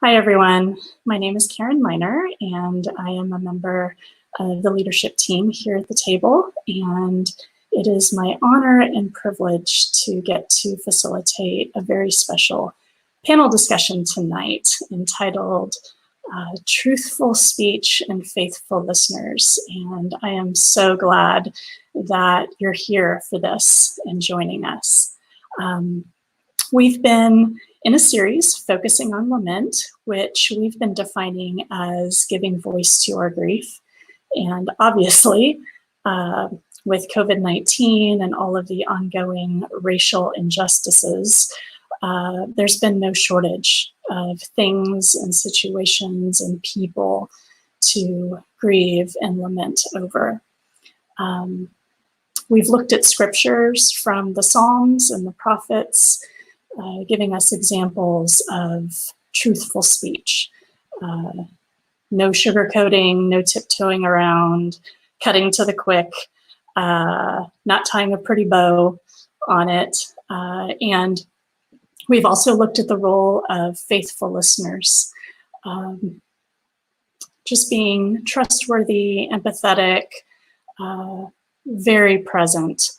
Hi, everyone. My name is Karen Miner, and I am a member of the leadership team here at the table. And it is my honor and privilege to get to facilitate a very special panel discussion tonight entitled Truthful Speech and Faithful Listeners. And I am so glad that you're here for this and joining us. We've been in a series focusing on lament, which we've been defining as giving voice to our grief. And obviously, with COVID-19 and all of the ongoing racial injustices, there's been no shortage of things and situations and people to grieve and lament over. We've looked at scriptures from the Psalms and the prophets, giving us examples of truthful speech. No sugarcoating, no tiptoeing around, cutting to the quick, not tying a pretty bow on it. And we've also looked at the role of faithful listeners, just being trustworthy, empathetic, very present,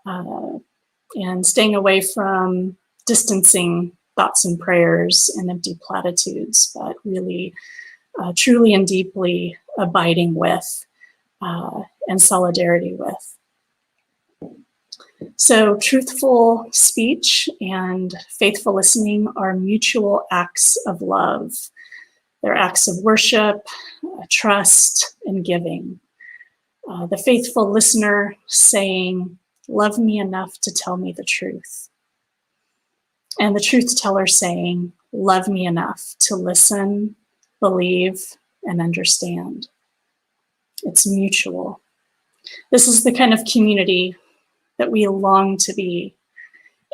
and staying away from distancing thoughts and prayers and empty platitudes, but really truly and deeply abiding with and solidarity with. So truthful speech and faithful listening are mutual acts of love. They're acts of worship, trust, and giving. The faithful listener saying, "Love me enough to tell me the truth." And the truth teller saying, "Love me enough to listen, believe, and understand." It's mutual. This is the kind of community that we long to be,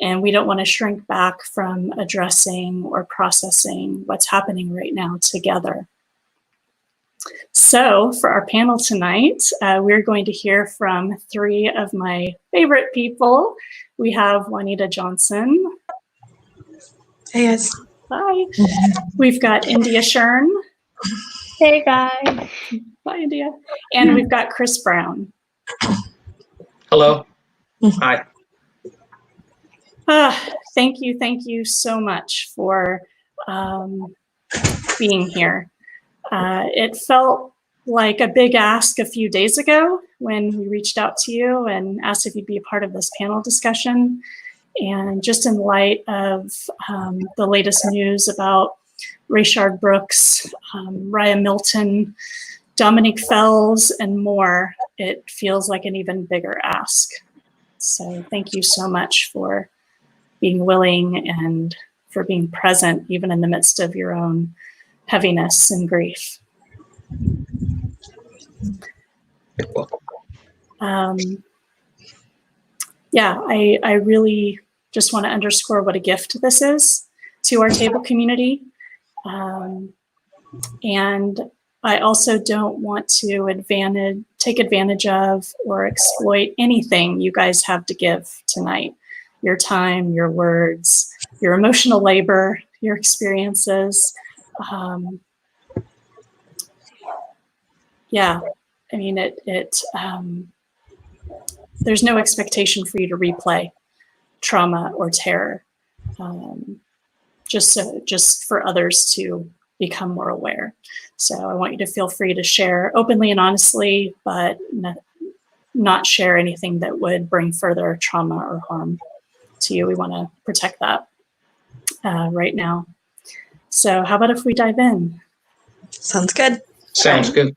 and we don't want to shrink back from addressing or processing what's happening right now together. So for our panel tonight, we're going to hear from three of my favorite people. We have Juanita Johnson. Hey guys. Bye. We've got India Shern. Hey guys. Bye, India. And we've got Chris Brown. Hello. Hi. Thank you so much for being here. It felt like a big ask a few days ago when we reached out to you and asked if you'd be a part of this panel discussion. And just in light of the latest news about Rayshard Brooks, Raya Milton, Dominique Fells, and more, it feels like an even bigger ask. So thank you so much for being willing and for being present, even in the midst of your own heaviness and grief. Yeah, I really just want to underscore what a gift this is to our table community. And I also don't want to take advantage of or exploit anything you guys have to give tonight. Your time, your words, your emotional labor, your experiences. Yeah, I mean, there's no expectation for you to replay trauma or terror, just for others to become more aware. So I want you to feel free to share openly and honestly, but not share anything that would bring further trauma or harm to you. We want to protect that right now. So how about if we dive in? Sounds good. Sounds good.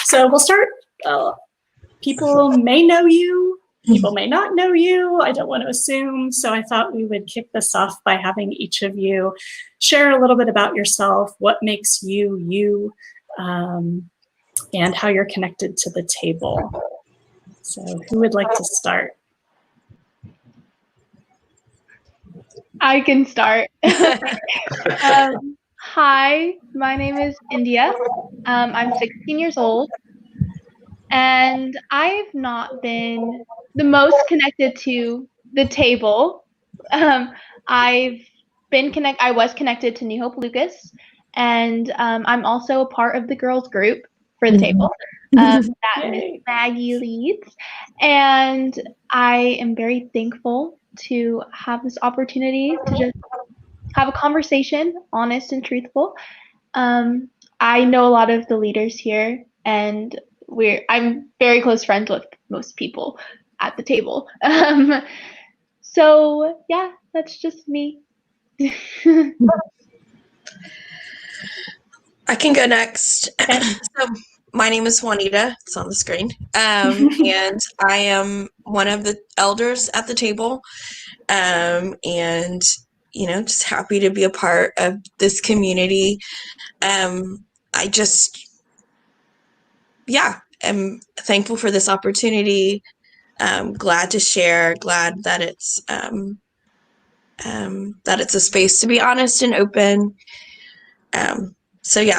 So we'll start. People may know you, people may not know you. I don't want to assume. So I thought we would kick this off by having each of you share a little bit about yourself, what makes you you, and how you're connected to the table. So who would like to start? I can start. Hi, my name is India. I'm 16 years old, and I've not been the most connected to the table. I've I was connected to New Hope Lucas, and I'm also a part of the girls group for the table that Miss Yay. Maggie leads. And I am very thankful to have this opportunity to just have a conversation, honest and truthful. I know a lot of the leaders here, and I'm very close friends with most people at the table. So yeah, that's just me. I can go next. Okay. So my name is Juanita. It's on the screen. And I am one of the elders at the table. And, just happy to be a part of this community. I just, am thankful for this opportunity. Glad to share, glad that it's a space to be honest and open.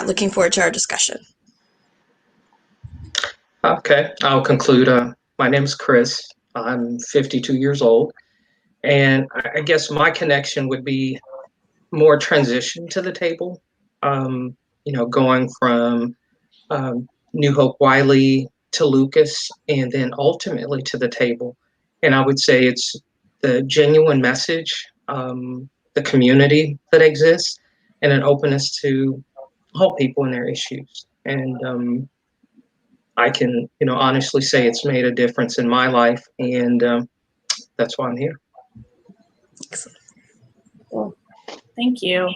Looking forward to our discussion. Okay, I'll conclude. My name is Chris. I'm 52 years old. And I guess my connection would be more transition to the table, going from New Hope Wiley to Lucas and then ultimately to the table. And I would say it's the genuine message, the community that exists, and an openness to help people in their issues. And I can, honestly say it's made a difference in my life, and that's why I'm here. Well, thank you.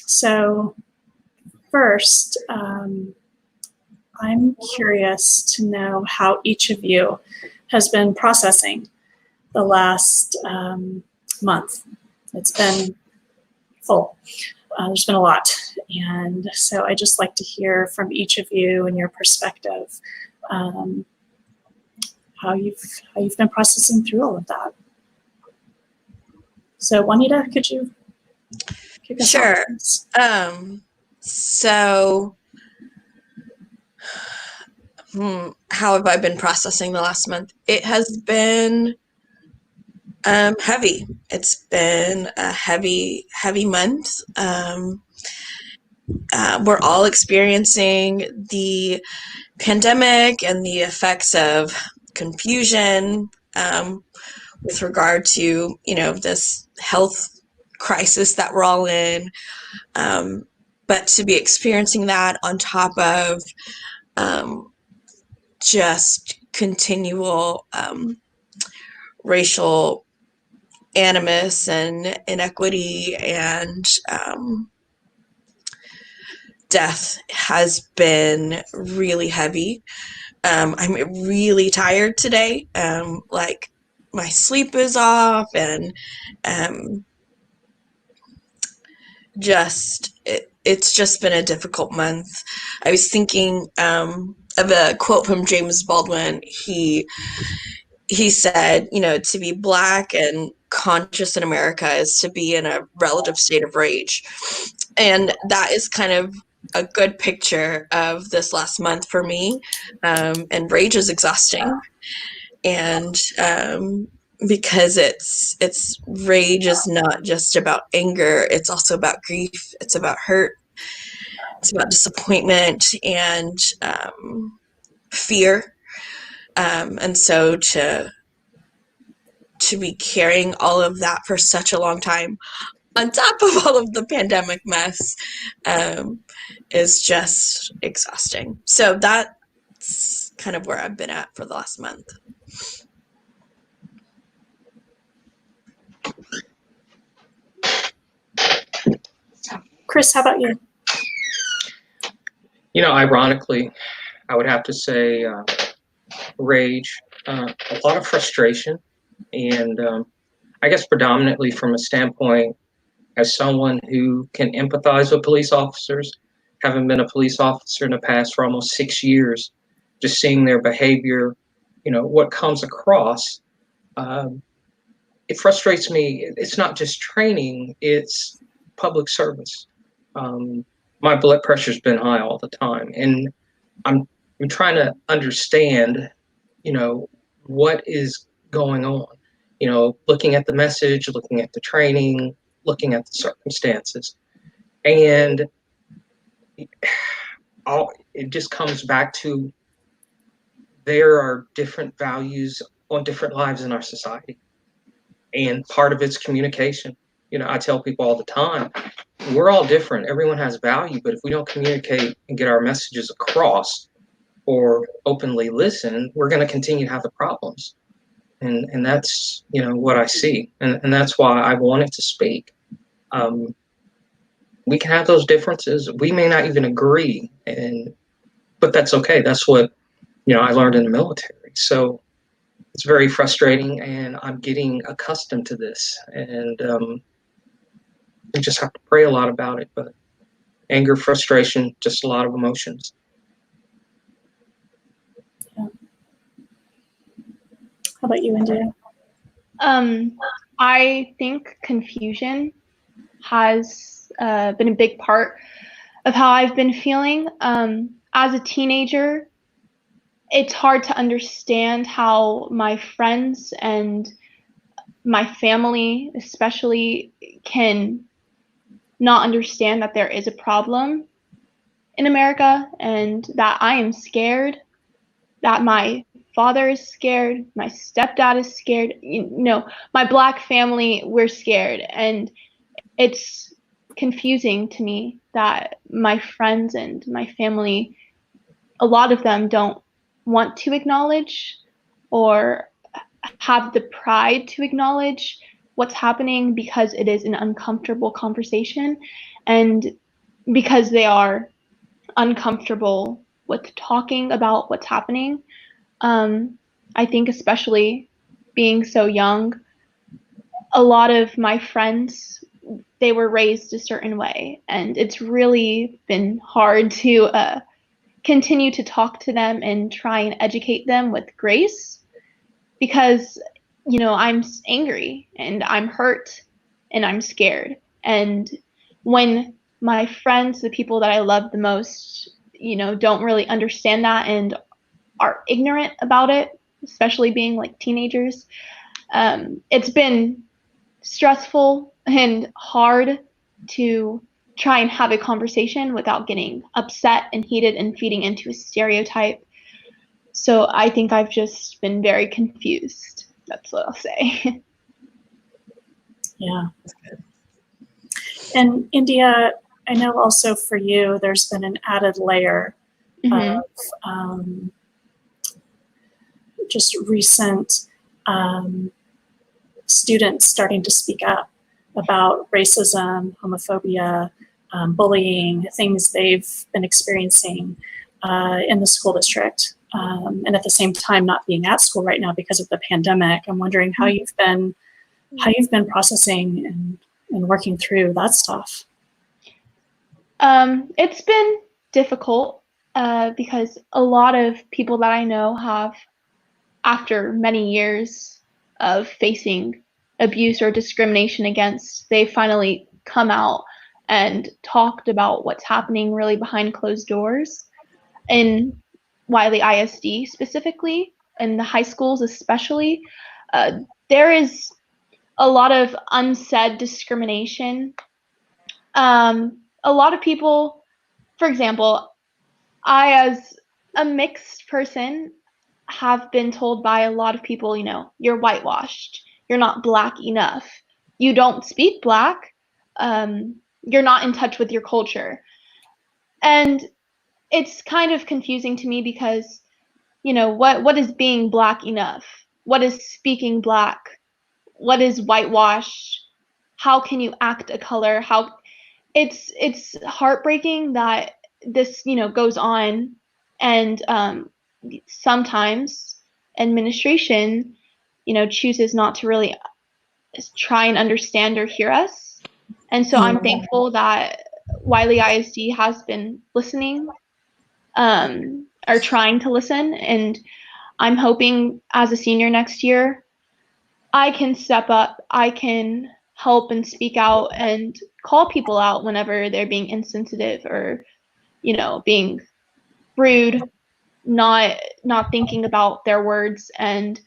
So first, I'm curious to know how each of you has been processing the last month. It's been full. There's been a lot. And so I just like to hear from each of you and your perspective, how you've been processing through all of that. So Juanita, could you kick us Sure. off? How have I been processing the last month? It has been heavy. It's been a heavy month. We're all experiencing the pandemic and the effects of confusion with regard to, this health crisis that we're all in. But to be experiencing that on top of just continual racial animus and inequity and death has been really heavy. I'm really tired today. Like my sleep is off, and it's just been a difficult month. I was thinking of a quote from James Baldwin. He said, to be Black and conscious in America is to be in a relative state of rage. And that is kind of a good picture of this last month for me. And rage is exhausting. And because it's rage is not just about anger, it's also about grief, it's about hurt, it's about disappointment and fear. And so to be carrying all of that for such a long time on top of all of the pandemic mess is just exhausting. So that's kind of where I've been at for the last month. Chris, how about you? Ironically, I would have to say rage, a lot of frustration, and I guess predominantly from a standpoint as someone who can empathize with police officers, having been a police officer in the past for almost 6 years, just seeing their behavior, what comes across, it frustrates me. It's not just training, it's public service. My blood pressure's been high all the time, and I'm trying to understand, what is going on. looking at the message, looking at the training, looking at the circumstances. And it just comes back to there are different values on different lives in our society. And part of it's communication. I tell people all the time, we're all different. Everyone has value, but if we don't communicate and get our messages across or openly listen, we're going to continue to have the problems. And that's, what I see. And that's why I wanted to speak. We can have those differences. We may not even agree, but that's okay. That's what, I learned in the military. So it's very frustrating, and I'm getting accustomed to this. And we just have to pray a lot about it. But anger, frustration, just a lot of emotions. Yeah. How about you, India? I think confusion has been a big part of how I've been feeling. As a teenager, it's hard to understand how my friends and my family especially can not understand that there is a problem in America and that I am scared, that my father is scared, my stepdad is scared, my Black family, we're scared. And it's confusing to me that my friends and my family, a lot of them don't want to acknowledge or have the pride to acknowledge what's happening because it is an uncomfortable conversation and because they are uncomfortable with talking about what's happening. I think especially being so young, a lot of my friends, they were raised a certain way, and it's really been hard to continue to talk to them and try and educate them with grace because, I'm angry and I'm hurt and I'm scared. And when my friends, the people that I love the most, don't really understand that and are ignorant about it, especially being like teenagers, it's been stressful and hard to try and have a conversation without getting upset and heated and feeding into a stereotype. So I think I've just been very confused. That's what I'll say. Yeah. And India, I know also for you, there's been an added layer of just recent students starting to speak up about racism, homophobia, bullying, things they've been experiencing in the school district. And at the same time, not being at school right now because of the pandemic. I'm wondering how you've been processing and working through that stuff. It's been difficult because a lot of people that I know have, after many years of facing abuse or discrimination against, they finally come out and talked about what's happening really behind closed doors in Wiley ISD specifically, in the high schools especially. There is a lot of unsaid discrimination. A lot of people, for example, I, as a mixed person, have been told by a lot of people, you're whitewashed, you're not Black enough, you don't speak Black, you're not in touch with your culture. And it's kind of confusing to me because, what is being Black enough? What is speaking Black? What is whitewash? How can you act a color? It's heartbreaking that this, goes on, and sometimes administration, chooses not to really try and understand or hear us. And so I'm thankful that Wiley ISD has been listening, or trying to listen, and I'm hoping as a senior next year, I can step up, I can help and speak out and call people out whenever they're being insensitive or, being rude. not thinking about their words. And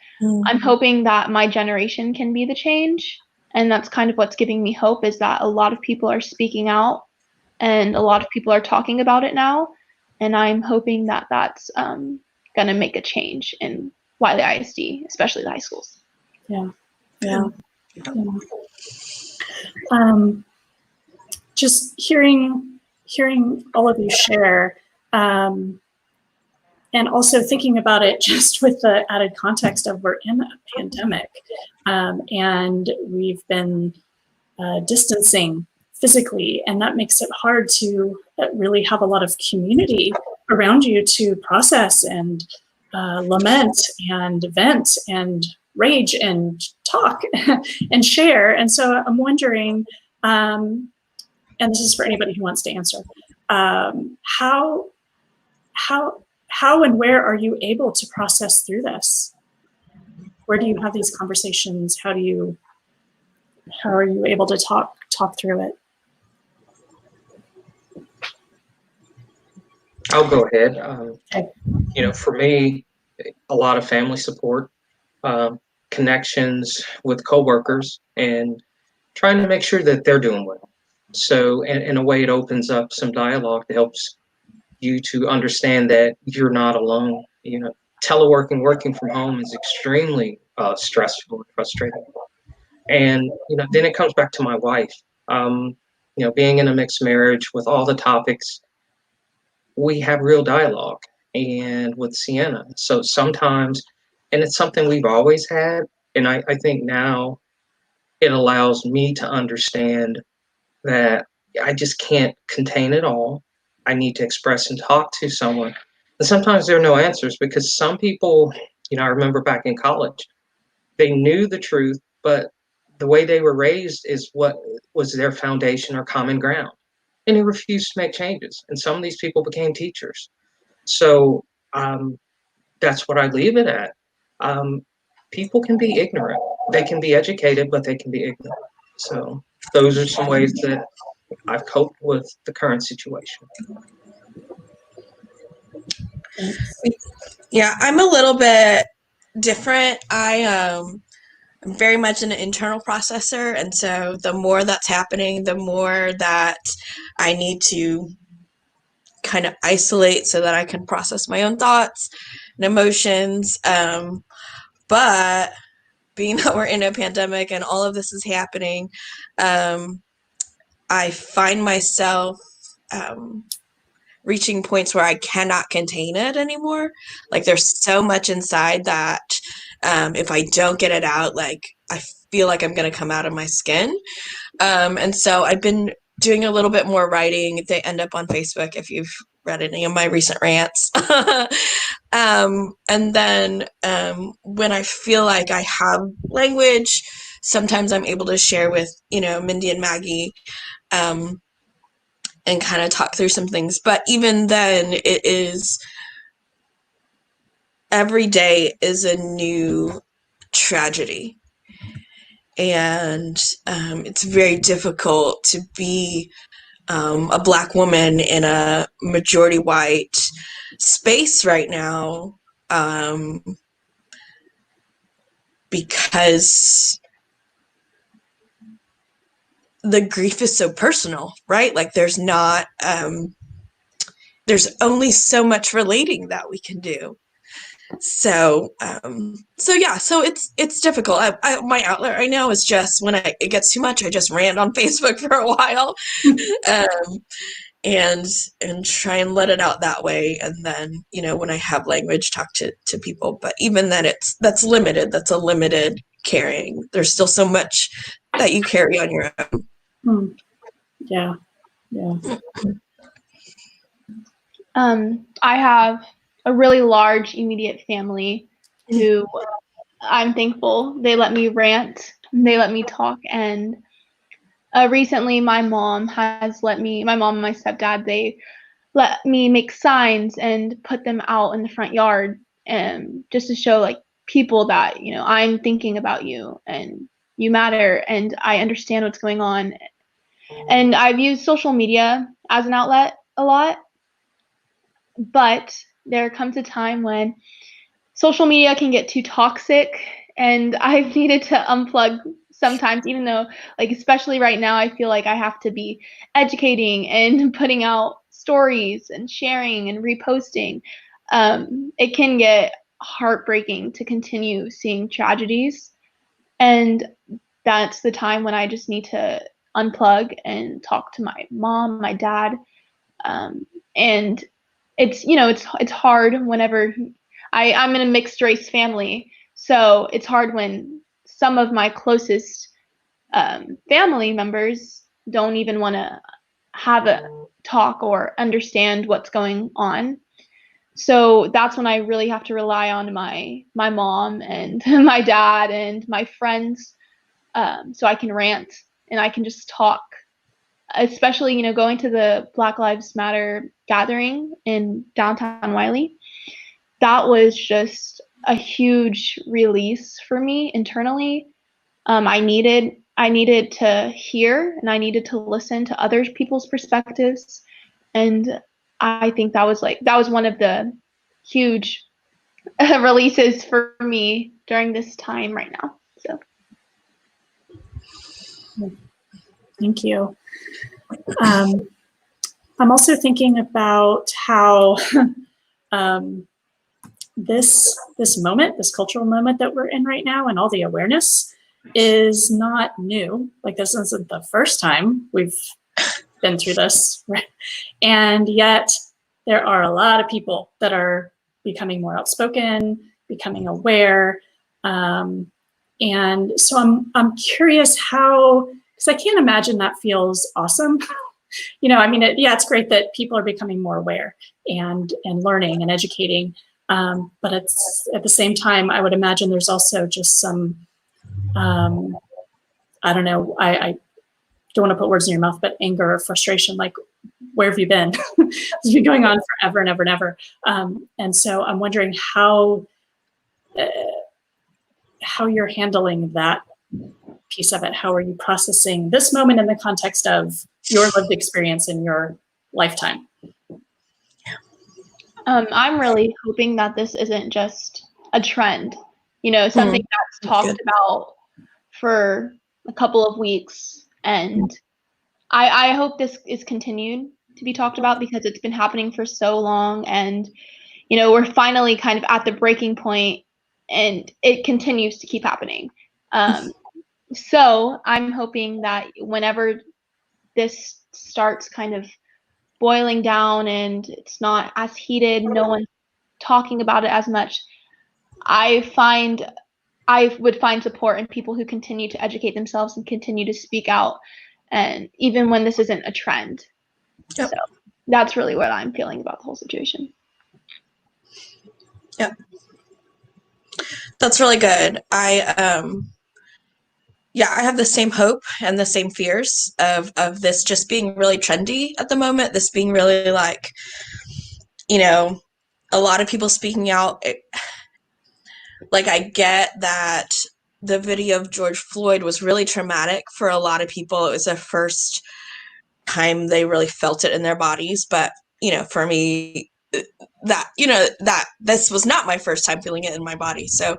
I'm hoping that my generation can be the change. And that's kind of what's giving me hope, is that a lot of people are speaking out and a lot of people are talking about it now. And I'm hoping that that's going to make a change in Wiley ISD, especially the high schools. Yeah. Just hearing all of you share, and also thinking about it just with the added context of we're in a pandemic, and we've been distancing physically, and that makes it hard to really have a lot of community around you to process and lament and vent and rage and talk and share. And so I'm wondering, and this is for anybody who wants to answer, how and where are you able to process through this? Where do you have these conversations? How are you able to talk through it? I'll go ahead. Okay. For me, a lot of family support, connections with coworkers, and trying to make sure that they're doing well. So in a way, it opens up some dialogue that helps you to understand that you're not alone. Teleworking, working from home is extremely stressful and frustrating. And, then it comes back to my wife. Being in a mixed marriage with all the topics, we have real dialogue, and with Sienna. So sometimes, and it's something we've always had. And I think now it allows me to understand that I just can't contain it all. I need to express and talk to someone. And sometimes there are no answers, because some people, I remember back in college, they knew the truth, but the way they were raised is what was their foundation or common ground. And they refused to make changes. And some of these people became teachers. So that's what I leave it at. People can be ignorant. They can be educated, but they can be ignorant. So those are some ways that I've coped with the current situation. Yeah, I'm a little bit different. I'm very much an internal processor, and so the more that's happening, the more that I need to kind of isolate so that I can process my own thoughts and emotions. But being that we're in a pandemic and all of this is happening, I find myself reaching points where I cannot contain it anymore. Like, there's so much inside that if I don't get it out, like, I feel like I'm going to come out of my skin. And so I've been doing a little bit more writing. They end up on Facebook if you've read any of my recent rants. And then when I feel like I have language, sometimes I'm able to share with, Mindy and Maggie, and kind of talk through some things. But even then, it is, every day is a new tragedy. And it's very difficult to be a Black woman in a majority white space right now, because the grief is so personal, right? Like, there's not, there's only so much relating that we can do. So it's difficult. My outlet right now is just when it gets too much, I just rant on Facebook for a while, and try and let it out that way. And then, when I have language, talk to people. But even then, that's limited. That's a limited carrying. There's still so much that you carry on your own. Yeah. I have a really large immediate family who I'm thankful. They let me rant, they let me talk, and recently my mom and my stepdad, they let me make signs and put them out in the front yard, and just to show like people that, I'm thinking about you and you matter and I understand what's going on. And I've used social media as an outlet a lot, but there comes a time when social media can get too toxic, and I've needed to unplug sometimes, even though, like, especially right now, I feel like I have to be educating and putting out stories and sharing and reposting. It can get heartbreaking to continue seeing tragedies, and that's the time when I just need to unplug and talk to my mom, my dad, and it's hard whenever I'm in a mixed race family, so it's hard when some of my closest family members don't even want to have a talk or understand what's going on. So that's when I really have to rely on my mom and my dad and my friends, so I can rant and I can just talk. Especially, going to the Black Lives Matter gathering in downtown Wiley, that was just a huge release for me internally. I needed to hear and I needed to listen to other people's perspectives, and I think that was one of the huge releases for me during this time right now. So thank you. I'm also thinking about how this moment, this cultural moment that we're in right now, and all the awareness is not new. Like, this isn't the first time we've been through this, right? And yet there are a lot of people that are becoming more outspoken, becoming aware. And so I'm curious how, because I can't imagine that feels awesome. I mean, it's great that people are becoming more aware and learning and educating. But it's at the same time, I would imagine there's also just some, I don't know, I don't want to put words in your mouth, but anger or frustration, like, where have you been? It's been going on forever and ever and ever. And so I'm wondering how you're handling that piece of it. How are you processing this moment in the context of your lived experience in your lifetime? I'm really hoping that this isn't just a trend, something that's talked about for a couple of weeks. And I hope this is continued to be talked about because it's been happening for so long. And, we're finally kind of at the breaking point and it continues to keep happening. So I'm hoping that whenever this starts kind of boiling down and it's not as heated, no one's talking about it as much, I would find support in people who continue to educate themselves and continue to speak out, and even when this isn't a trend. Yep. So that's really what I'm feeling about the whole situation. Yep. That's really good. I have the same hope and the same fears of this just being really trendy at the moment, this being really like, a lot of people speaking out. Like, I get that the video of George Floyd was really traumatic for a lot of people. It was the first time they really felt it in their bodies. But, for me, that this was not my first time feeling it in my body. So,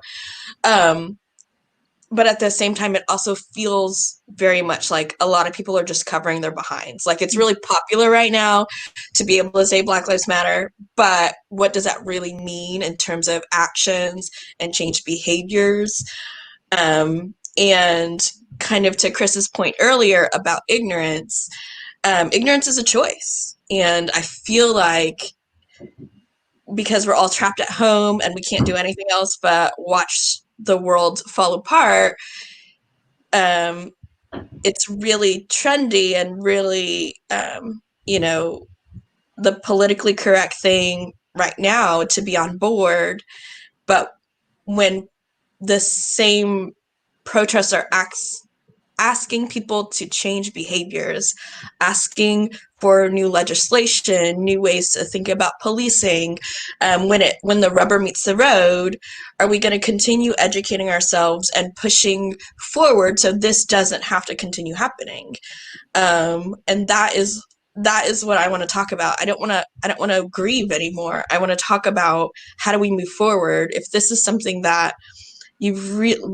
but at the same time, it also feels very much like a lot of people are just covering their behinds. Like, it's really popular right now to be able to say Black Lives Matter, but what does that really mean in terms of actions and change behaviors? And kind of to Chris's point earlier about ignorance, ignorance is a choice. And I feel like because we're all trapped at home and we can't do anything else but watch the world fall apart, it's really trendy and really, the politically correct thing right now to be on board. But when the same protests are asking people to change behaviors, asking for new legislation, new ways to think about policing, when the rubber meets the road, are we going to continue educating ourselves and pushing forward so this doesn't have to continue happening? And that is that is what I want to talk about. I don't want to grieve anymore. I want to talk about how do we move forward. If this is something that you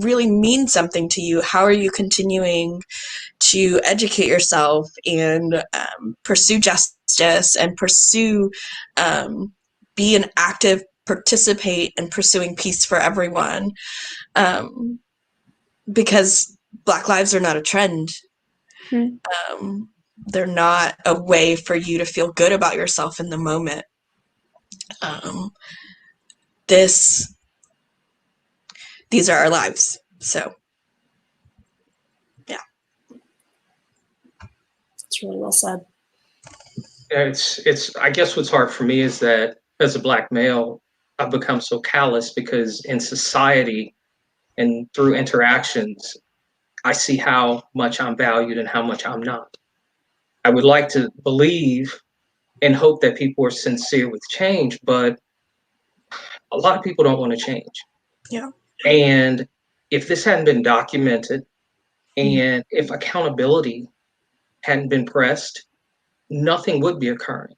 really means something to you, how are you continuing to educate yourself and pursue justice and pursue be an active participate in pursuing peace for everyone, because Black lives are not a trend. They're not a way for you to feel good about yourself in the moment. These are our lives. So, yeah. It's really well said. It's I guess what's hard for me is that as a Black male, I've become so callous because in society and through interactions, I see how much I'm valued and how much I'm not. I would like to believe and hope that people are sincere with change, but a lot of people don't want to change. Yeah. And if this hadn't been documented and if accountability hadn't been pressed, nothing would be occurring.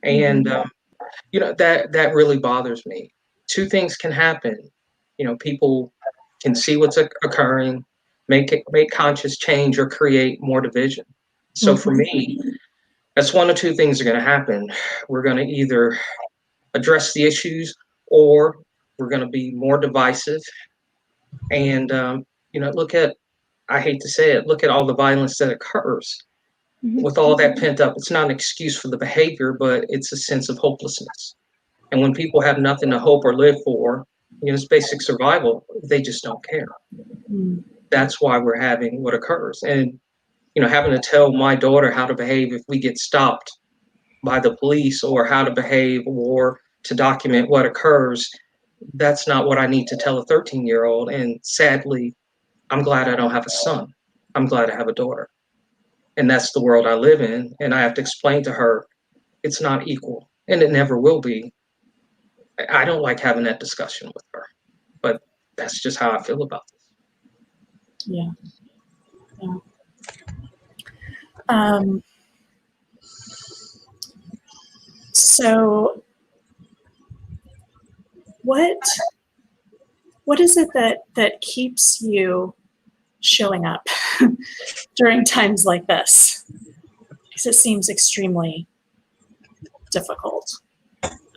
And that really bothers me. Two things can happen. People can see what's occurring, make conscious change, or create more division. So for me, that's one of two things are going to happen. We're going to either address the issues, or we're going to be more divisive. And look at, I hate to say it, look at all the violence that occurs. With all that pent up, it's not an excuse for the behavior, but it's a sense of hopelessness. And when people have nothing to hope or live for, it's basic survival, they just don't care. That's why we're having what occurs. And, having to tell my daughter how to behave if we get stopped by the police, or how to behave, or to document what occurs, that's not what I need to tell a 13-year-old. And sadly, I'm glad I don't have a son. I'm glad I have a daughter. And that's the world I live in. And I have to explain to her it's not equal, and it never will be. I don't like having that discussion with her, but that's just how I feel about this. Yeah. So what is it that keeps you showing up during times like this? Because it seems extremely difficult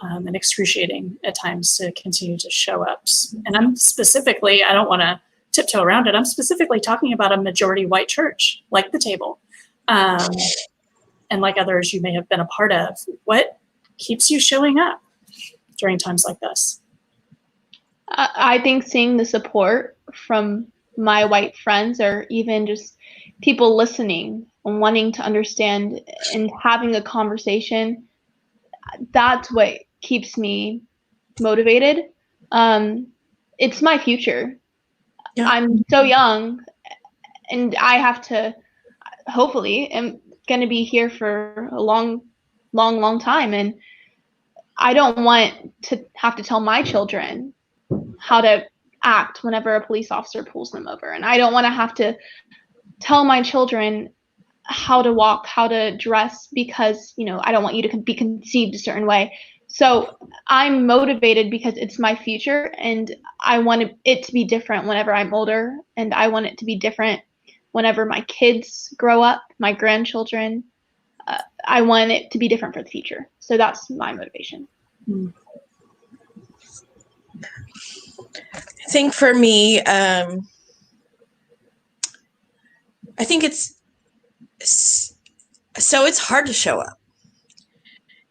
and excruciating at times to continue to show up. And I'm specifically, I don't want to tiptoe around it, I'm specifically talking about a majority white church, like the table, and like others you may have been a part of. What keeps you showing up during times like this? I think seeing the support from my white friends, or even just people listening and wanting to understand and having a conversation, that's what keeps me motivated. It's my future. Yeah. I'm so young, and I have to, hopefully, am going to be here for a long time. And I don't want to have to tell my children how to act whenever a police officer pulls them over. And I don't want to have to tell my children how to walk, how to dress, because, I don't want you to be conceived a certain way. So I'm motivated because it's my future, and I want it to be different whenever I'm older, and I want it to be different whenever my kids grow up, my grandchildren. I want it to be different for the future. So that's my motivation. I think for me, I think it's hard to show up.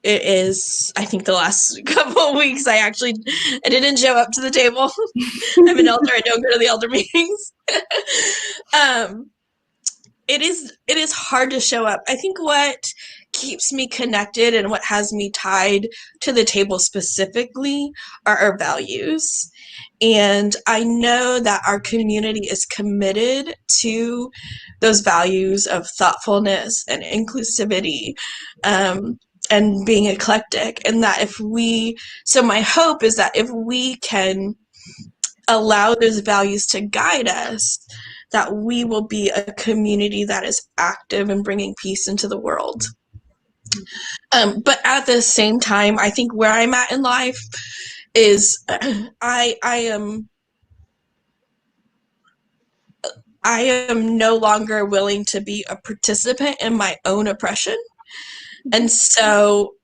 It is, I think the last couple of weeks, I didn't show up to the table. I'm an elder. I don't go to the elder meetings. It is hard to show up. I think what keeps me connected and what has me tied to the table specifically are our values. And I know that our community is committed to those values of thoughtfulness and inclusivity, and being eclectic. And that so my hope is that if we can allow those values to guide us, that we will be a community that is active in bringing peace into the world. But at the same time, I think where I'm at in life is I am no longer willing to be a participant in my own oppression. And so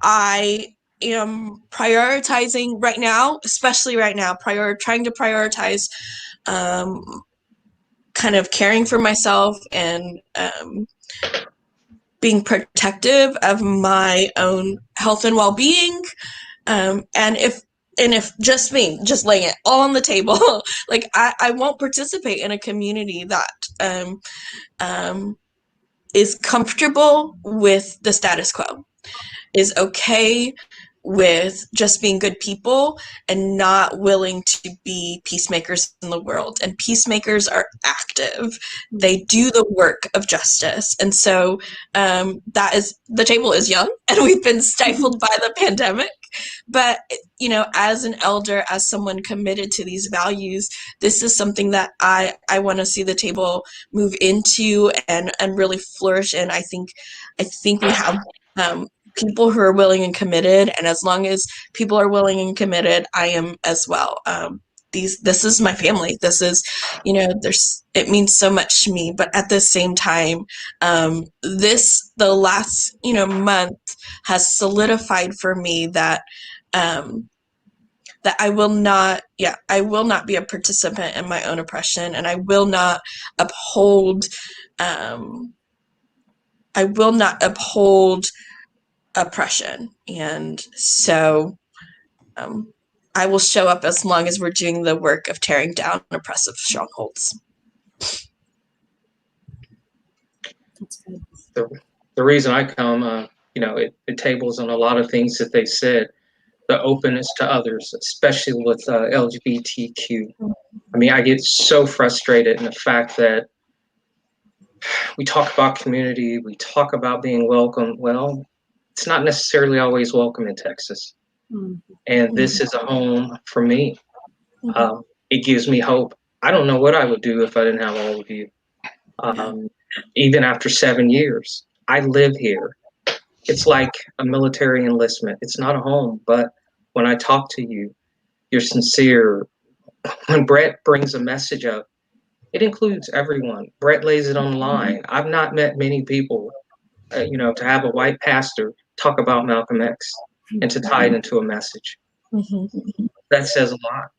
I am prioritizing right now, especially right now, trying to prioritize kind of caring for myself and being protective of my own health and well-being. And if just me, just laying it all on the table, like I won't participate in a community that is comfortable with the status quo, is okay with just being good people and not willing to be peacemakers in the world. And peacemakers are active. They do the work of justice. And so the table is young and we've been stifled by the pandemic. But, as an elder, as someone committed to these values, this is something that I want to see the table move into and really flourish in. I think we have people who are willing and committed, and as long as people are willing and committed, I am as well. This is my family. This is, it means so much to me. But at the same time, the last, month has solidified for me that that I will not be a participant in my own oppression, and I will not uphold oppression. And so I will show up as long as we're doing the work of tearing down oppressive strongholds. That's good. The reason I come, it tables on a lot of things that they said. The openness to others, especially with LGBTQ. I mean, I get so frustrated in the fact that we talk about community, we talk about being welcome. Well, it's not necessarily always welcome in Texas. And this is a home for me. It gives me hope. I don't know what I would do if I didn't have all of you. Even after 7 years, I live here. It's like a military enlistment. It's not a home, but when I talk to you, you're sincere. When Brett brings a message up, it includes everyone. Brett lays it on the line. I've not met many people, to have a white pastor talk about Malcolm X and to tie it into a message. That says a lot.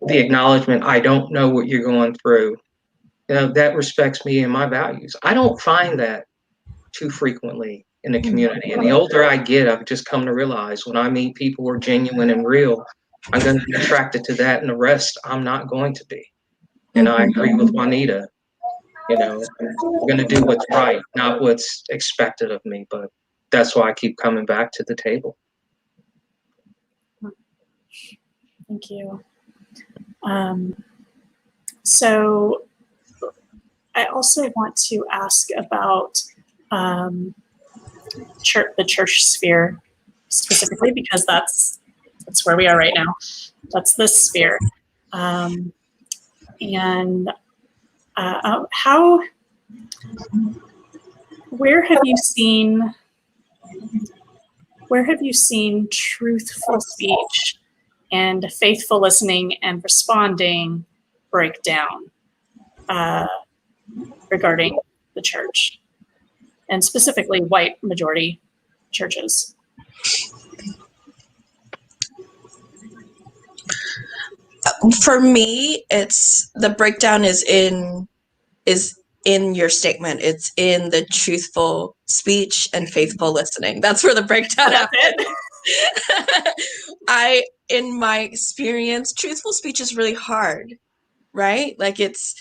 The acknowledgement, I don't know what you're going through. That respects me and my values. I don't find that too frequently in the community. And the older I get, I've just come to realize when I meet people who are genuine and real, I'm going to be attracted to that, and the rest I'm not going to be. And I agree with Juanita. I'm going to do what's right, not what's expected of me. But that's why I keep coming back to the table. Thank you. So I also want to ask about the church sphere specifically, because that's where we are right now. That's this sphere. Where have you seen truthful speech and faithful listening and responding break down regarding the church, and specifically white majority churches? For me, it's the breakdown is in your statement. It's in the truthful speech and faithful listening. That's where the breakdown happened. In my experience, truthful speech is really hard, right? Like it's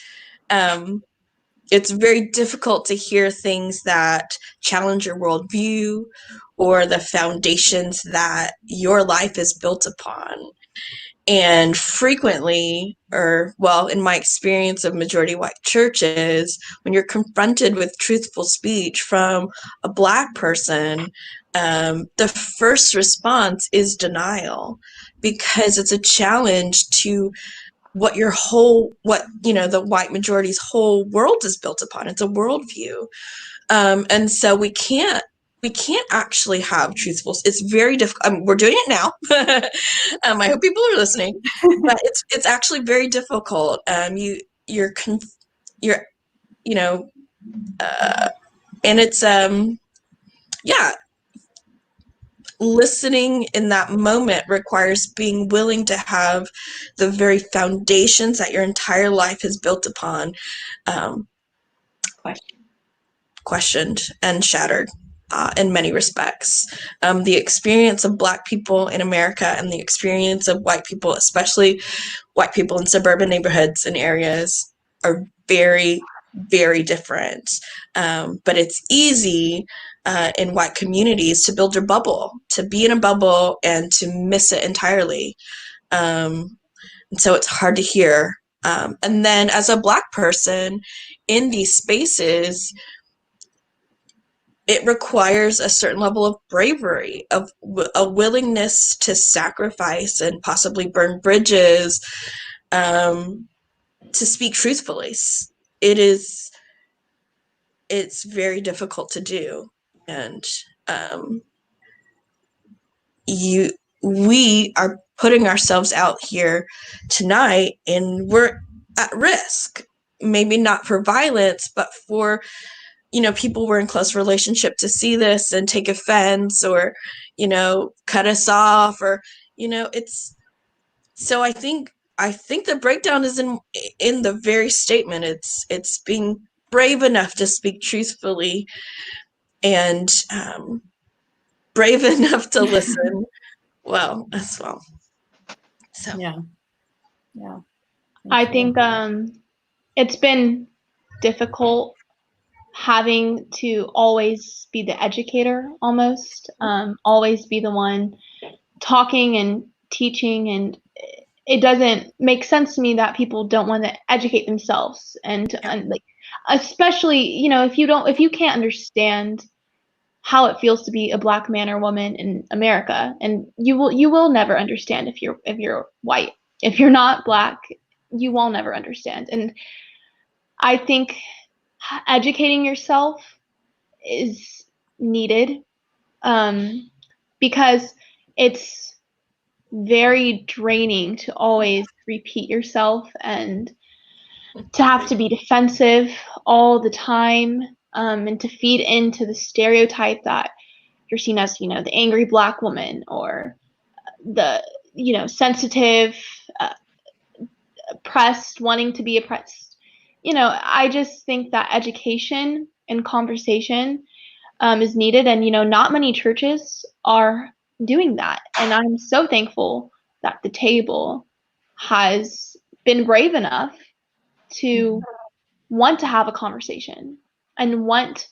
very difficult to hear things that challenge your worldview or the foundations that your life is built upon. And frequently, in my experience of majority white churches, when you're confronted with truthful speech from a Black person, the first response is denial, because it's a challenge to what the white majority's whole world is built upon. It's a worldview. And so we can't actually have truthful. It's very difficult. We're doing it now. I hope people are listening, but it's actually very difficult. You're you know, and it's yeah, listening in that moment requires being willing to have the very foundations that your entire life is built upon um, questioned and shattered in many respects. The experience of Black people in America and the experience of white people, especially white people in suburban neighborhoods and areas, are very, very different. But it's easy in white communities to build your bubble, to be in a bubble and to miss it entirely. And so it's hard to hear. And then as a Black person in these spaces, it requires a certain level of bravery, of a willingness to sacrifice and possibly burn bridges, to speak truthfully. It's very difficult to do, and we are putting ourselves out here tonight, and we're at risk. Maybe not for violence, but for people we're in close relationship to see this and take offense or, cut us off or, it's so I think the breakdown is in the very statement. It's being brave enough to speak truthfully and brave enough to listen well as well. So Yeah. I think it's been difficult having to always be the educator, almost always be the one talking and teaching, and it doesn't make sense to me that people don't want to educate themselves, and like, especially if you can't understand how it feels to be a Black man or woman in America, and you will never understand if you're white. If you're not Black, you will never understand. And I think educating yourself is needed, because it's very draining to always repeat yourself and to have to be defensive all the time, and to feed into the stereotype that you're seen as, the angry Black woman or the, sensitive, oppressed, wanting to be oppressed. I just think that education and conversation is needed, and not many churches are doing that. And I'm so thankful that the table has been brave enough to want to have a conversation and want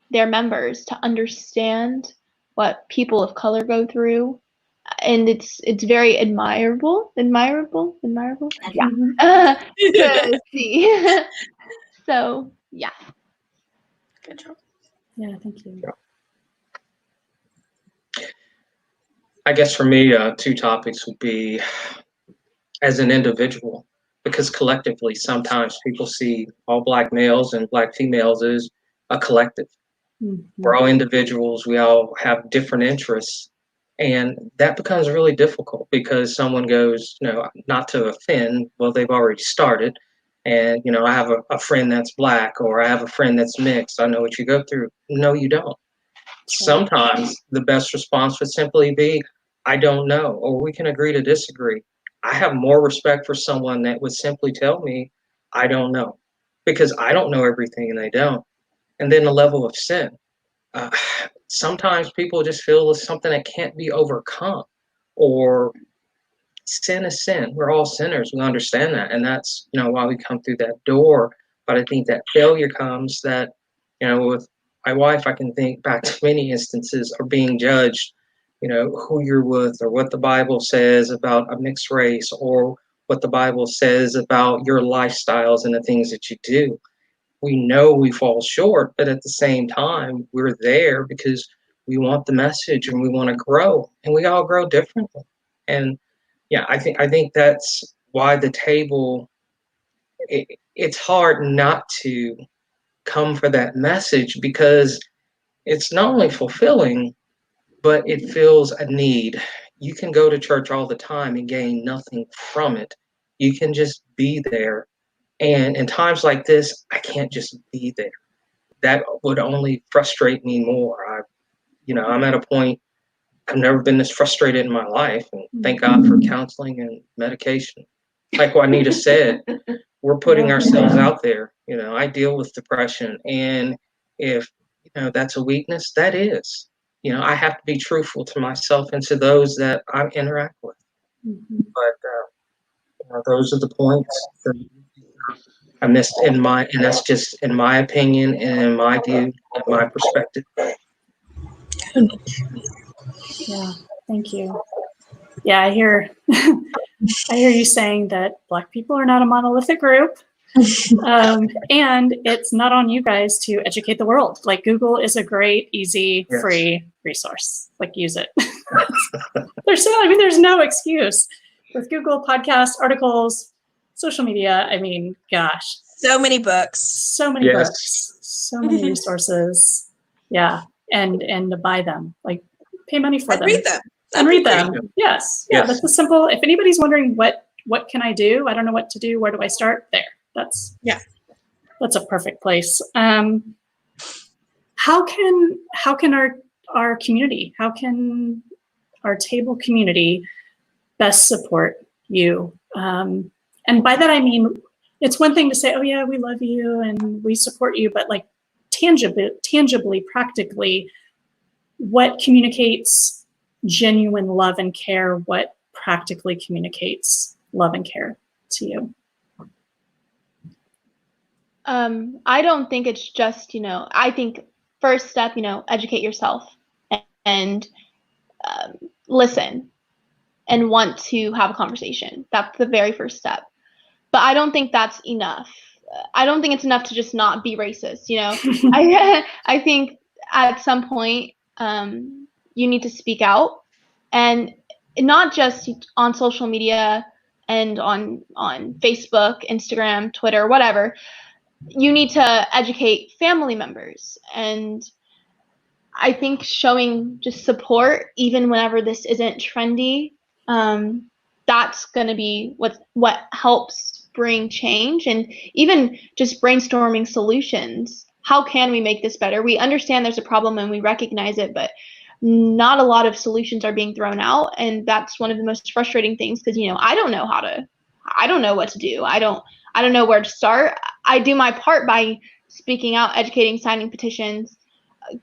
their members to understand what people of color go through. And it's very admirable, yeah, to see. So yeah. good job. Yeah, thank you. I guess for me, two topics would be as an individual, because collectively, sometimes people see all Black males and Black females as a collective. Mm-hmm. We're all individuals. We all have different interests. And that becomes really difficult because someone goes, not to offend, well, they've already started. And, I have a friend that's Black, or I have a friend that's mixed. I know what you go through. No, you don't. Sometimes the best response would simply be, I don't know, or we can agree to disagree. I have more respect for someone that would simply tell me, I don't know, because I don't know everything and they don't. And then the level of sin. Uh, Sometimes people just feel it's something that can't be overcome, or sin is sin. We're all sinners. We understand that. And that's, why we come through that door. But I think that failure comes that, with my wife, I can think back to many instances of being judged, who you're with, or what the Bible says about a mixed race, or what the Bible says about your lifestyles and the things that you do. We know we fall short, but at the same time, we're there because we want the message and we want to grow, and we all grow differently. And yeah, I think that's why the table. It's hard not to come for that message because it's not only fulfilling, but it fills a need. You can go to church all the time and gain nothing from it. You can just be there. And in times like this, I can't just be there. That would only frustrate me more. I'm at a point, I've never been this frustrated in my life. And thank God for counseling and medication. Like Juanita said, we're putting ourselves out there. I deal with depression. And if, that's a weakness, that is. I have to be truthful to myself and to those that I interact with. But those are the points that I missed and that's just in my opinion and in my view, and my perspective. Yeah, thank you. Yeah, I hear you saying that Black people are not a monolithic group. And it's not on you guys to educate the world. Like, Google is a great, easy, free resource. Like, use it. There's no excuse with Google podcasts, articles, social media. I mean, gosh, so many books, so many resources. Yeah, and to buy them, like, pay money for them. Read them. Yes. Yeah, that's a simple. If anybody's wondering what can I do, I don't know what to do, where do I start? There. That's a perfect place. How can our community, how can our table community best support you? And by that I mean, it's one thing to say, oh yeah, we love you and we support you, but like tangibly, practically, what communicates genuine love and care? What practically communicates love and care to you? I don't think it's just, I think first step, educate yourself and listen and want to have a conversation. That's the very first step. But I don't think that's enough. I don't think it's enough to just not be racist. I think at some point you need to speak out, and not just on social media and on Facebook, Instagram, Twitter, whatever. You need to educate family members, and I think showing just support even whenever this isn't trendy, that's going to be what helps bring change, and even just brainstorming solutions. How can we make this better? We understand there's a problem and we recognize it, but not a lot of solutions are being thrown out, and that's one of the most frustrating things because I don't know what to do. I don't know where to start. I do my part by speaking out, educating, signing petitions,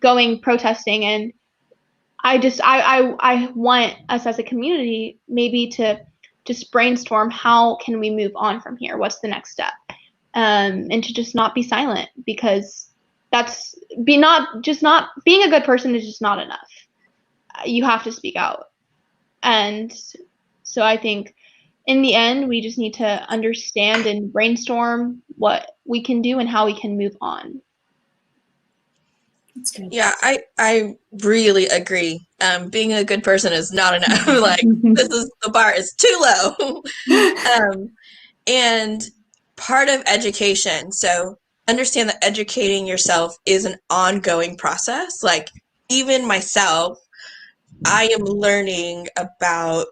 going protesting, and I want us as a community maybe to just brainstorm how can we move on from here? What's the next step? And to just not be silent, because being a good person is just not enough. You have to speak out. And so I think in the end, we just need to understand and brainstorm what we can do and how we can move on. That's good. Yeah, I really agree. Being a good person is not enough. Like, the bar is too low. And part of education, so understand that educating yourself is an ongoing process. Like, even myself, I am learning about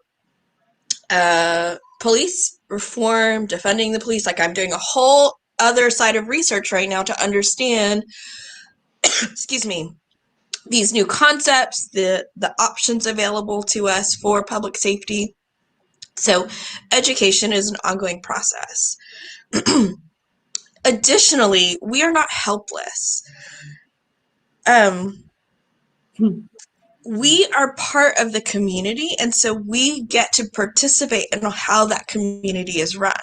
police reform, defunding the police. Like, I'm doing a whole other side of research right now to understand excuse me, these new concepts, the options available to us for public safety. So education is an ongoing process. Additionally, we are not helpless. We are part of the community, and so we get to participate in how that community is run.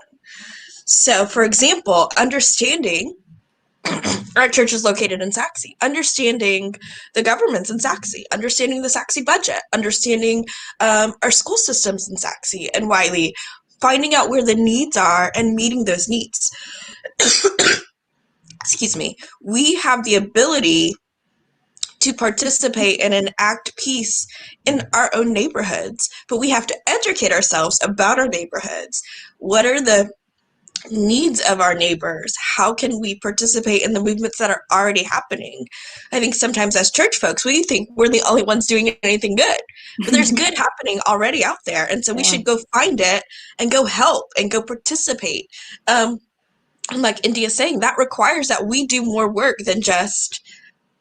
So, for example, understanding our church is located in Saxe, understanding the governments in Saxe, understanding the Saxe budget, understanding our school systems in Saxe and Wiley, finding out where the needs are and meeting those needs. Excuse me. We have the ability to participate and enact peace in our own neighborhoods, but we have to educate ourselves about our neighborhoods. What are the needs of our neighbors? How can we participate in the movements that are already happening? I think sometimes as church folks, we think we're the only ones doing anything good, but there's good happening already out there. And so we should go find it and go help and go participate. And like India's saying, that requires that we do more work than just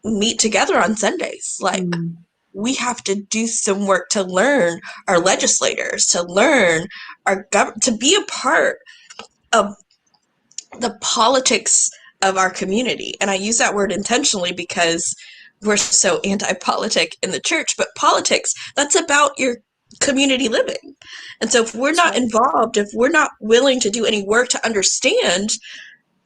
meet together on Sundays. Like, we have to do some work to learn our legislators, to learn our to be a part of the politics of our community. And I use that word intentionally because we're so anti-politic in the church, but politics, that's about your community living. And so if we're not involved, if we're not willing to do any work to understand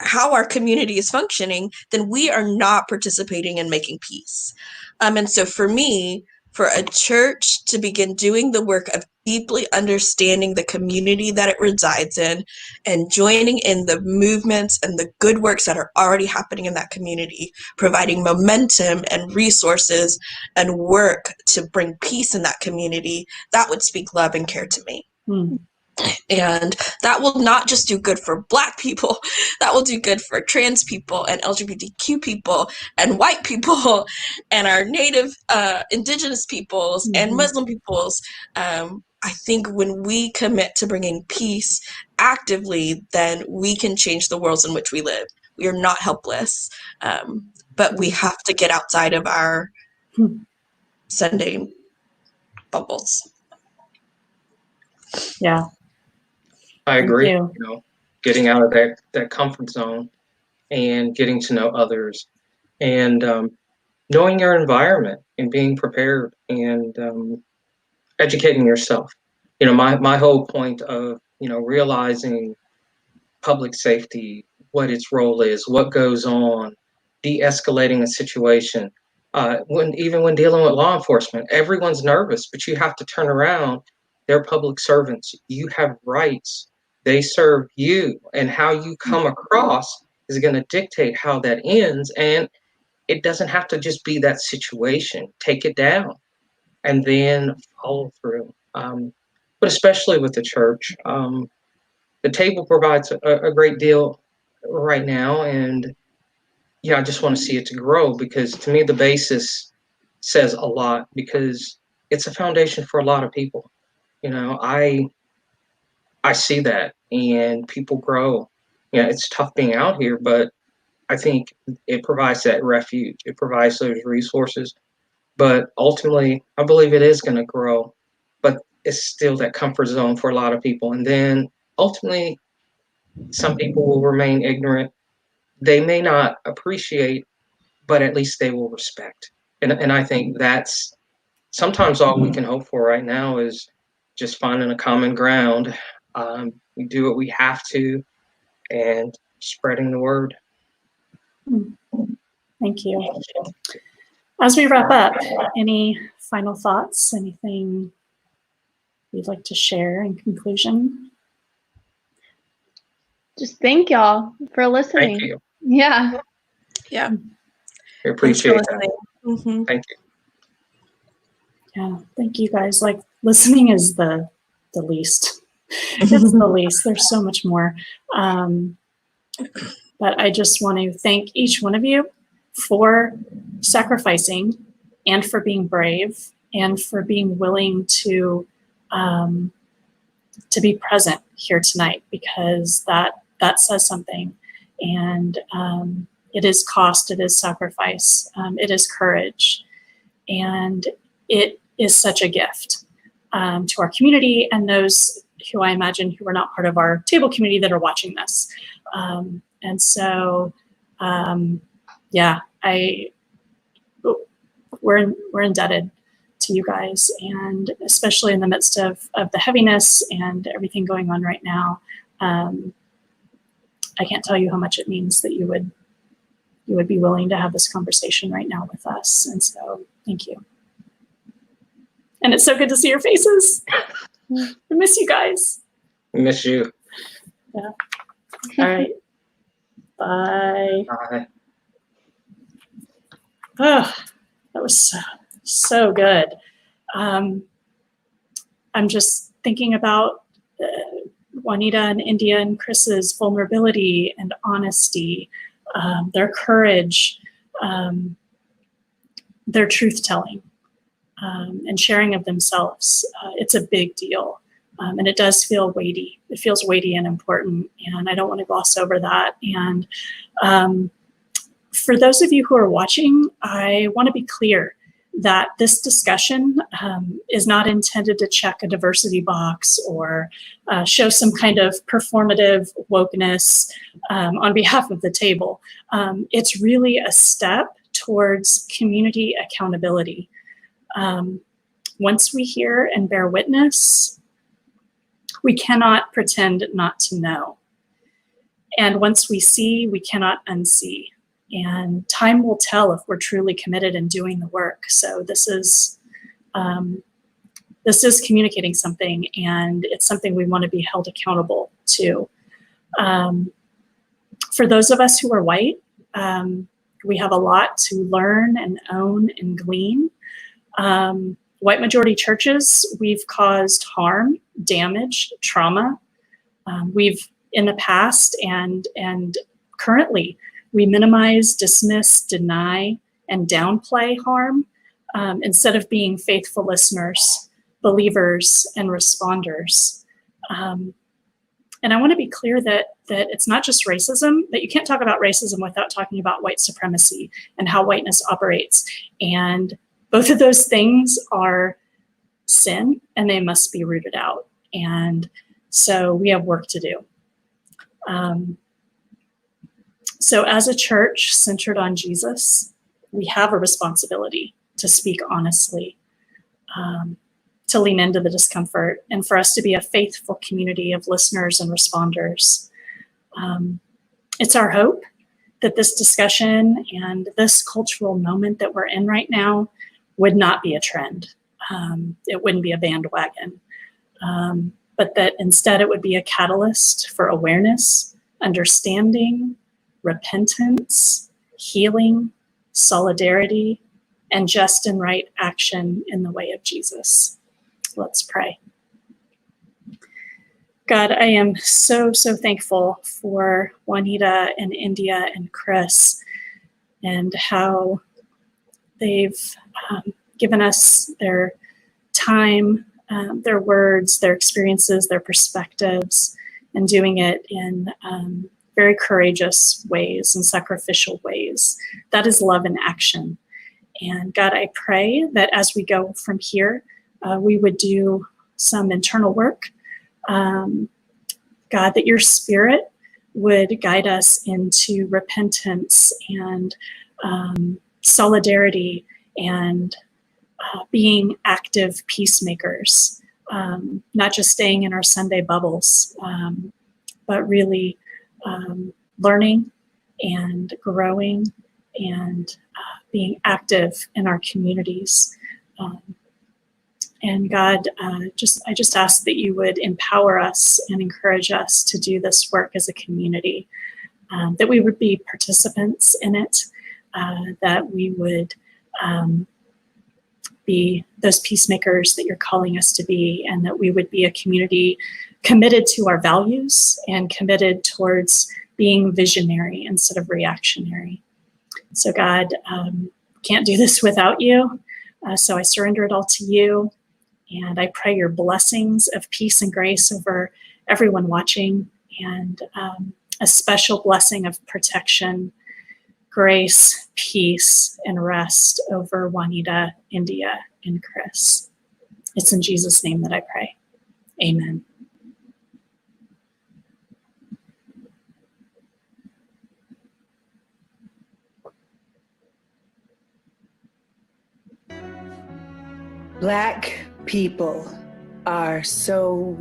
how our community is functioning, then we are not participating in making peace. And so for me, for a church to begin doing the work of deeply understanding the community that it resides in and joining in the movements and the good works that are already happening in that community, providing momentum and resources and work to bring peace in that community, that would speak love and care to me. And that will not just do good for Black people, that will do good for trans people and LGBTQ people and white people and our native indigenous peoples and Muslim peoples. I think when we commit to bringing peace actively, then we can change the worlds in which we live. We are not helpless, but we have to get outside of our Sunday bubbles. Yeah. I agree. You know, getting out of that comfort zone and getting to know others and knowing your environment and being prepared and educating yourself. You know, my whole point of, you know, realizing public safety, what its role is, what goes on, de-escalating a situation. Even when dealing with law enforcement, everyone's nervous, but you have to turn around. They're public servants. You have rights. They serve you, and how you come across is going to dictate how that ends. And it doesn't have to just be that situation. Take it down and then follow through. But especially with the church, the table provides a great deal right now. And yeah, I just want to see it to grow, because to me, the basis says a lot, because it's a foundation for a lot of people. You know, I see that, and people grow. You know, it's tough being out here, but I think it provides that refuge. It provides those resources. But ultimately, I believe it is going to grow, but it's still that comfort zone for a lot of people. And then ultimately, some people will remain ignorant. They may not appreciate, but at least they will respect. And I think that's sometimes all we can hope for right now, is just finding a common ground. We do what we have to, and spreading the word. Thank you. As we wrap up, any final thoughts? Anything you'd like to share in conclusion? Just thank y'all for listening. Thank you. Yeah. Yeah. I appreciate that. Thank you. Yeah, thank you guys. Like, listening is the least. It's the least. There's so much more. But I just want to thank each one of you for sacrificing and for being brave and for being willing to be present here tonight, because that says something. And it is cost, it is sacrifice, it is courage, and it is such a gift to our community and those who I imagine who are not part of our table community that are watching this. And so, yeah, we're indebted to you guys, and especially in the midst of the heaviness and everything going on right now. I can't tell you how much it means that you would be willing to have this conversation right now with us. And so, thank you. And it's so good to see your faces. I miss you guys. Miss you. Yeah. All right. Bye. Bye. Oh, that was so good. I'm just thinking about Juanita and India and Chris's vulnerability and honesty, their courage, their truth-telling, and sharing of themselves. It's a big deal. And it does feel weighty. It feels weighty and important, and I don't want to gloss over that. And for those of you who are watching, I want to be clear that this discussion is not intended to check a diversity box or show some kind of performative wokeness on behalf of the table. It's really a step towards community accountability. Once we hear and bear witness, we cannot pretend not to know. And once we see, we cannot unsee. And time will tell if we're truly committed in doing the work. So this is communicating something, and it's something we want to be held accountable to. For those of us who are white, we have a lot to learn and own and glean. White majority churches, we've caused harm, damage, trauma. We've in the past and currently, we minimize, dismiss, deny, and downplay harm instead of being faithful listeners, believers, and responders. And I want to be clear that it's not just racism, that you can't talk about racism without talking about white supremacy and how whiteness operates. And both of those things are sin, and they must be rooted out. And so we have work to do. So as a church centered on Jesus, we have a responsibility to speak honestly, to lean into the discomfort, and for us to be a faithful community of listeners and responders. It's our hope that this discussion and this cultural moment that we're in right now would not be a trend. It wouldn't be a bandwagon, but that instead it would be a catalyst for awareness, understanding, repentance, healing, solidarity, and just and right action in the way of Jesus. Let's pray. God, I am so, so thankful for Juanita and India and Chris and how they've given us their time, their words, their experiences, their perspectives, and doing it in very courageous ways and sacrificial ways. That is love in action. And God, I pray that as we go from here, we would do some internal work. God, that your Spirit would guide us into repentance and solidarity and being active peacemakers, not just staying in our Sunday bubbles, but really learning and growing and being active in our communities. And God, I just ask that you would empower us and encourage us to do this work as a community, that we would be participants in it, that we would be those peacemakers that you're calling us to be, and that we would be a community committed to our values and committed towards being visionary instead of reactionary. So God, can't do this without you. So I surrender it all to you. And I pray your blessings of peace and grace over everyone watching, and a special blessing of protection, grace, peace, and rest over Juanita, India, and Chris. It's in Jesus' name that I pray. Amen. Black people are so